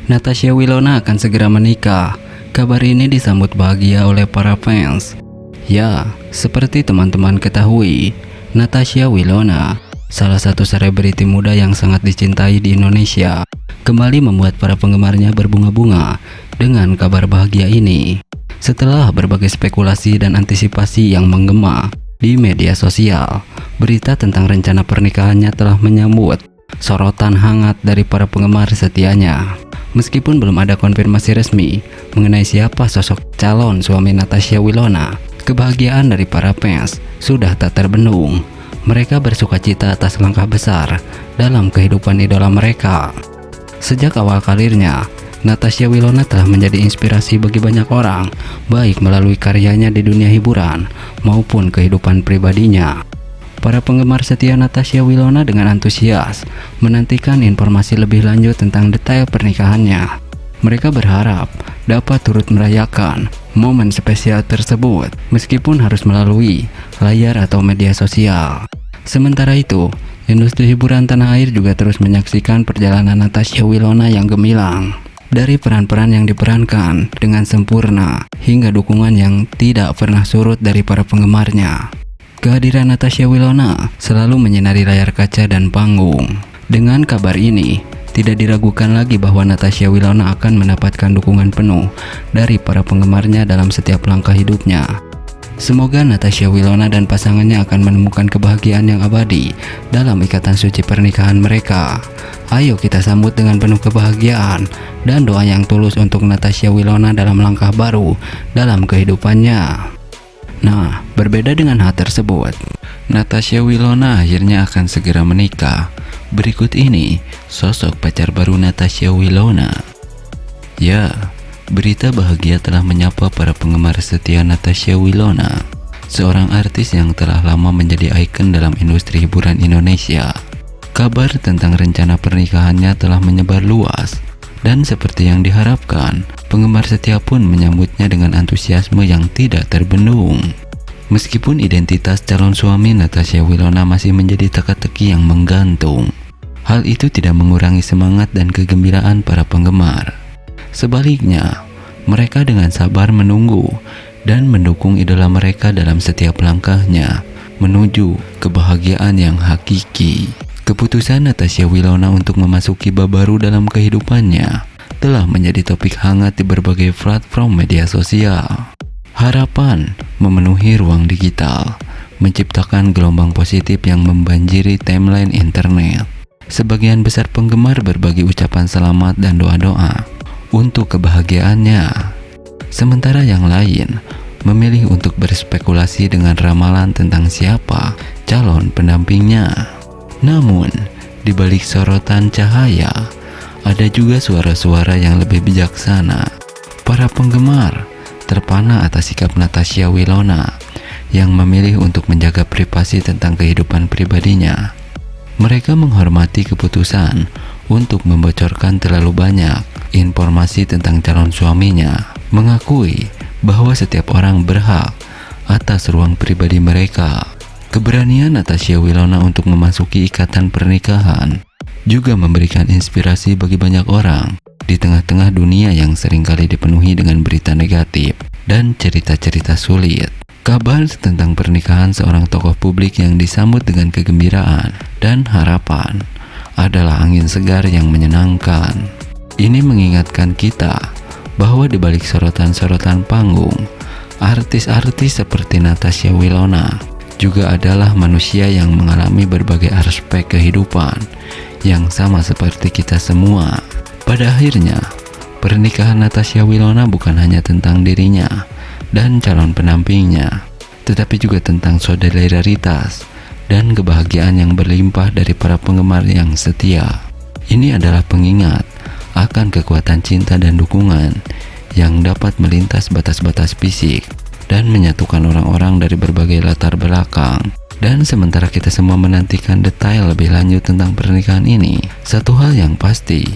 Natasha Wilona akan segera menikah. Kabar ini disambut bahagia oleh para fans. Ya, seperti teman-teman ketahui, Natasha Wilona, salah satu selebriti muda yang sangat dicintai di Indonesia, kembali membuat para penggemarnya berbunga-bunga dengan kabar bahagia ini. Setelah berbagai spekulasi dan antisipasi yang menggema di media sosial, berita tentang rencana pernikahannya telah menyambut sorotan hangat dari para penggemar setianya. Meskipun belum ada konfirmasi resmi mengenai siapa sosok calon suami Natasha Wilona, kebahagiaan dari para fans sudah tak terbendung. Mereka bersukacita atas langkah besar dalam kehidupan idola mereka. Sejak awal karirnya, Natasha Wilona telah menjadi inspirasi bagi banyak orang, baik melalui karyanya di dunia hiburan maupun kehidupan pribadinya. Para penggemar setia Natasha Wilona dengan antusias menantikan informasi lebih lanjut tentang detail pernikahannya. Mereka berharap dapat turut merayakan momen spesial tersebut meskipun harus melalui layar atau media sosial. Sementara itu, industri hiburan tanah air juga terus menyaksikan perjalanan Natasha Wilona yang gemilang. Dari peran-peran yang diperankan dengan sempurna hingga dukungan yang tidak pernah surut dari para penggemarnya. Kehadiran Natasha Wilona selalu menyinari layar kaca dan panggung. Dengan kabar ini, tidak diragukan lagi bahwa Natasha Wilona akan mendapatkan dukungan penuh dari para penggemarnya dalam setiap langkah hidupnya. Semoga Natasha Wilona dan pasangannya akan menemukan kebahagiaan yang abadi dalam ikatan suci pernikahan mereka. Ayo kita sambut dengan penuh kebahagiaan dan doa yang tulus untuk Natasha Wilona dalam langkah baru dalam kehidupannya. Nah, berbeda dengan hal tersebut, Natasha Wilona akhirnya akan segera menikah. Berikut ini sosok pacar baru Natasha Wilona. Ya, berita bahagia telah menyapa para penggemar setia Natasha Wilona, seorang artis yang telah lama menjadi ikon dalam industri hiburan Indonesia. Kabar tentang rencana pernikahannya telah menyebar luas, dan seperti yang diharapkan, penggemar setia pun menyambutnya dengan antusiasme yang tidak terbendung. Meskipun identitas calon suami Natasha Wilona masih menjadi teka-teki yang menggantung, hal itu tidak mengurangi semangat dan kegembiraan para penggemar. Sebaliknya, mereka dengan sabar menunggu dan mendukung idola mereka dalam setiap langkahnya menuju kebahagiaan yang hakiki. Keputusan Natasha Wilona untuk memasuki bab baru dalam kehidupannya telah menjadi topik hangat di berbagai platform media sosial. Harapan memenuhi ruang digital, menciptakan gelombang positif yang membanjiri timeline internet. Sebagian besar penggemar berbagi ucapan selamat dan doa-doa untuk kebahagiaannya. Sementara yang lain memilih untuk berspekulasi dengan ramalan tentang siapa calon pendampingnya. Namun, di balik sorotan cahaya, ada juga suara-suara yang lebih bijaksana. Para penggemar terpana atas sikap Natasha Wilona yang memilih untuk menjaga privasi tentang kehidupan pribadinya. Mereka menghormati keputusan untuk membocorkan terlalu banyak informasi tentang calon suaminya, mengakui bahwa setiap orang berhak atas ruang pribadi mereka. Keberanian Natasha Wilona untuk memasuki ikatan pernikahan juga memberikan inspirasi bagi banyak orang di tengah-tengah dunia yang seringkali dipenuhi dengan berita negatif dan cerita-cerita sulit. Kabar tentang pernikahan seorang tokoh publik yang disambut dengan kegembiraan dan harapan adalah angin segar yang menyenangkan. Ini mengingatkan kita bahwa di balik sorotan-sorotan panggung, artis-artis seperti Natasha Wilona juga adalah manusia yang mengalami berbagai aspek kehidupan yang sama seperti kita semua. Pada akhirnya, pernikahan Natasha Wilona bukan hanya tentang dirinya dan calon pendampingnya, tetapi juga tentang solidaritas dan kebahagiaan yang berlimpah dari para penggemar yang setia. Ini adalah pengingat akan kekuatan cinta dan dukungan yang dapat melintas batas-batas fisik dan menyatukan orang-orang dari berbagai latar belakang. Dan sementara kita semua menantikan detail lebih lanjut tentang pernikahan ini, satu hal yang pasti,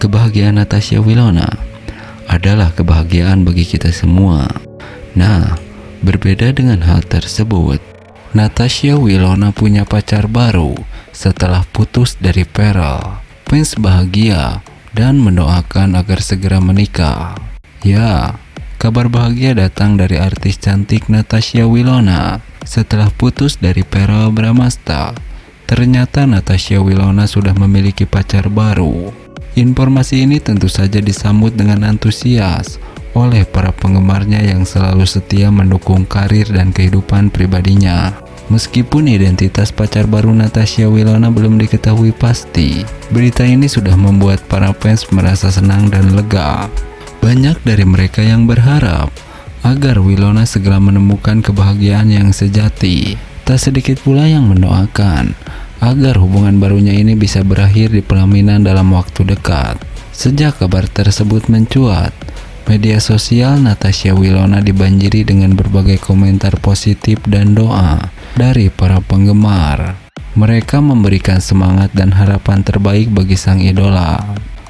kebahagiaan Natasha Wilona adalah kebahagiaan bagi kita semua. Nah, berbeda dengan hal tersebut, Natasha Wilona punya pacar baru setelah putus dari Pharrell. Fans bahagia dan mendoakan agar segera menikah. Ya, kabar bahagia datang dari artis cantik Natasha Wilona. Setelah putus dari Verrell Bramasta, ternyata Natasha Wilona sudah memiliki pacar baru. Informasi ini tentu saja disambut dengan antusias oleh para penggemarnya yang selalu setia mendukung karir dan kehidupan pribadinya. Meskipun identitas pacar baru Natasha Wilona belum diketahui pasti, berita ini sudah membuat para fans merasa senang dan lega. Banyak dari mereka yang berharap agar Wilona segera menemukan kebahagiaan yang sejati. Tak sedikit pula yang mendoakan agar hubungan barunya ini bisa berakhir di pelaminan dalam waktu dekat. Sejak kabar tersebut mencuat, media sosial Natasha Wilona dibanjiri dengan berbagai komentar positif dan doa dari para penggemar. Mereka memberikan semangat dan harapan terbaik bagi sang idola.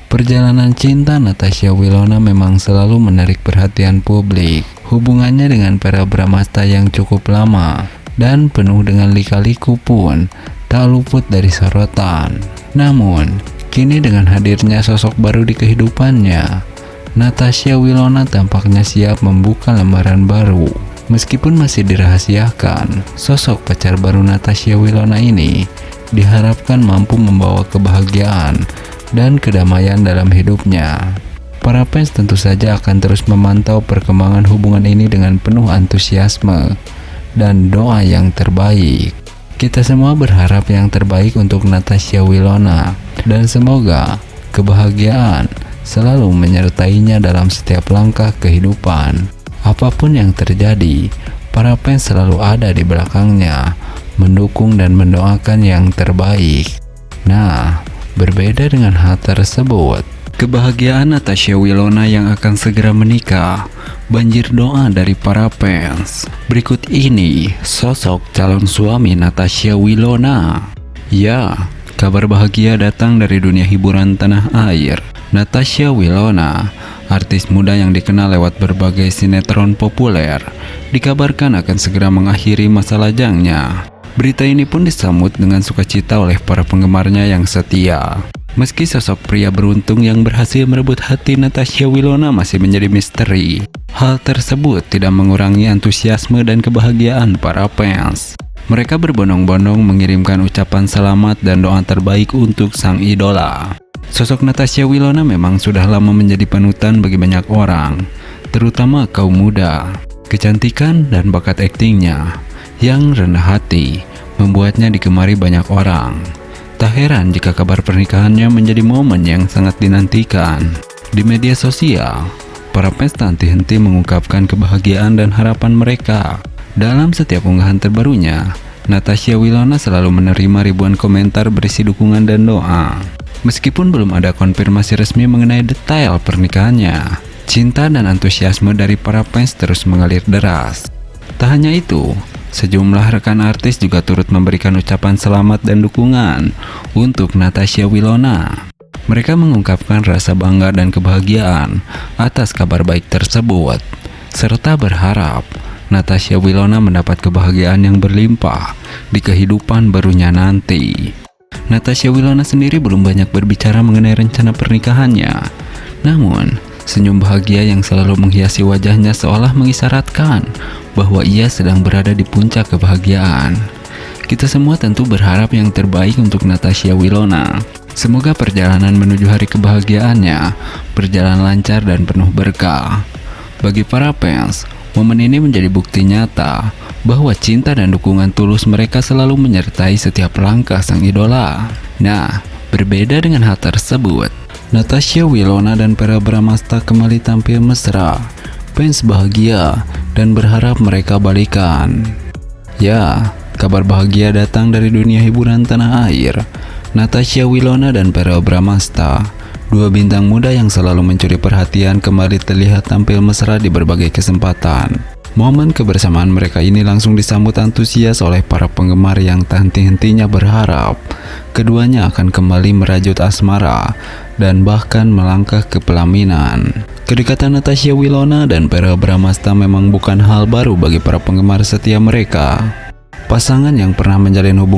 Perjalanan cinta Natasha Wilona memang selalu menarik perhatian publik. Hubungannya dengan Verrell Bramasta yang cukup lama dan penuh dengan lika-liku pun tak luput dari sorotan. Namun, kini dengan hadirnya sosok baru di kehidupannya, Natasha Wilona tampaknya siap membuka lembaran baru. Meskipun masih dirahasiakan, sosok pacar baru Natasha Wilona ini diharapkan mampu membawa kebahagiaan dan kedamaian dalam hidupnya. Para fans tentu saja akan terus memantau perkembangan hubungan ini dengan penuh antusiasme dan doa yang terbaik. Kita semua berharap yang terbaik untuk Natasha Wilona dan semoga kebahagiaan selalu menyertainya dalam setiap langkah kehidupan. Apapun yang terjadi, para fans selalu ada di belakangnya, mendukung dan mendoakan yang terbaik. Nah, berbeda dengan hal tersebut, kebahagiaan Natasha Wilona yang akan segera menikah banjir doa dari para fans. Berikut ini sosok calon suami Natasha Wilona. Ya, kabar bahagia datang dari dunia hiburan tanah air. Natasha Wilona, artis muda yang dikenal lewat berbagai sinetron populer, dikabarkan akan segera mengakhiri masa lajangnya. Berita ini pun disambut dengan sukacita oleh para penggemarnya yang setia. Meski sosok pria beruntung yang berhasil merebut hati Natasha Wilona masih menjadi misteri, hal tersebut tidak mengurangi antusiasme dan kebahagiaan para fans. Mereka berbondong-bondong mengirimkan ucapan selamat dan doa terbaik untuk sang idola. Sosok Natasha Wilona memang sudah lama menjadi panutan bagi banyak orang, terutama kaum muda. Kecantikan dan bakat aktingnya yang rendah hati membuatnya digemari banyak orang. Tak heran jika kabar pernikahannya menjadi momen yang sangat dinantikan. Di media sosial, para fans tak henti-henti mengungkapkan kebahagiaan dan harapan mereka. Dalam setiap unggahan terbarunya, Natasha Wilona selalu menerima ribuan komentar berisi dukungan dan doa. Meskipun belum ada konfirmasi resmi mengenai detail pernikahannya, cinta dan antusiasme dari para fans terus mengalir deras. Tak hanya itu, sejumlah rekan artis juga turut memberikan ucapan selamat dan dukungan untuk Natasha Wilona. Mereka mengungkapkan rasa bangga dan kebahagiaan atas kabar baik tersebut, serta berharap Natasha Wilona mendapat kebahagiaan yang berlimpah di kehidupan barunya nanti. Natasha Wilona sendiri belum banyak berbicara mengenai rencana pernikahannya. Namun, senyum bahagia yang selalu menghiasi wajahnya seolah mengisyaratkan bahwa ia sedang berada di puncak kebahagiaan. Kita semua tentu berharap yang terbaik untuk Natasha Wilona. Semoga perjalanan menuju hari kebahagiaannya berjalan lancar dan penuh berkah. Bagi para fans, momen ini menjadi bukti nyata bahwa cinta dan dukungan tulus mereka selalu menyertai setiap langkah sang idola. Nah, berbeda dengan hal tersebut, Natasha Wilona dan Verrell Bramasta kembali tampil mesra. Fans bahagia dan berharap mereka balikan. Ya, kabar bahagia datang dari dunia hiburan tanah air. Natasha Wilona dan Verrell Bramasta, dua bintang muda yang selalu mencuri perhatian, kembali terlihat tampil mesra di berbagai kesempatan. Momen kebersamaan mereka ini langsung disambut antusias oleh para penggemar yang tak henti-hentinya berharap keduanya akan kembali merajut asmara dan bahkan melangkah ke pelaminan. Kedekatan Natasha Wilona dan Verrell Bramasta memang bukan hal baru bagi para penggemar setia mereka. Pasangan yang pernah menjalin hubungan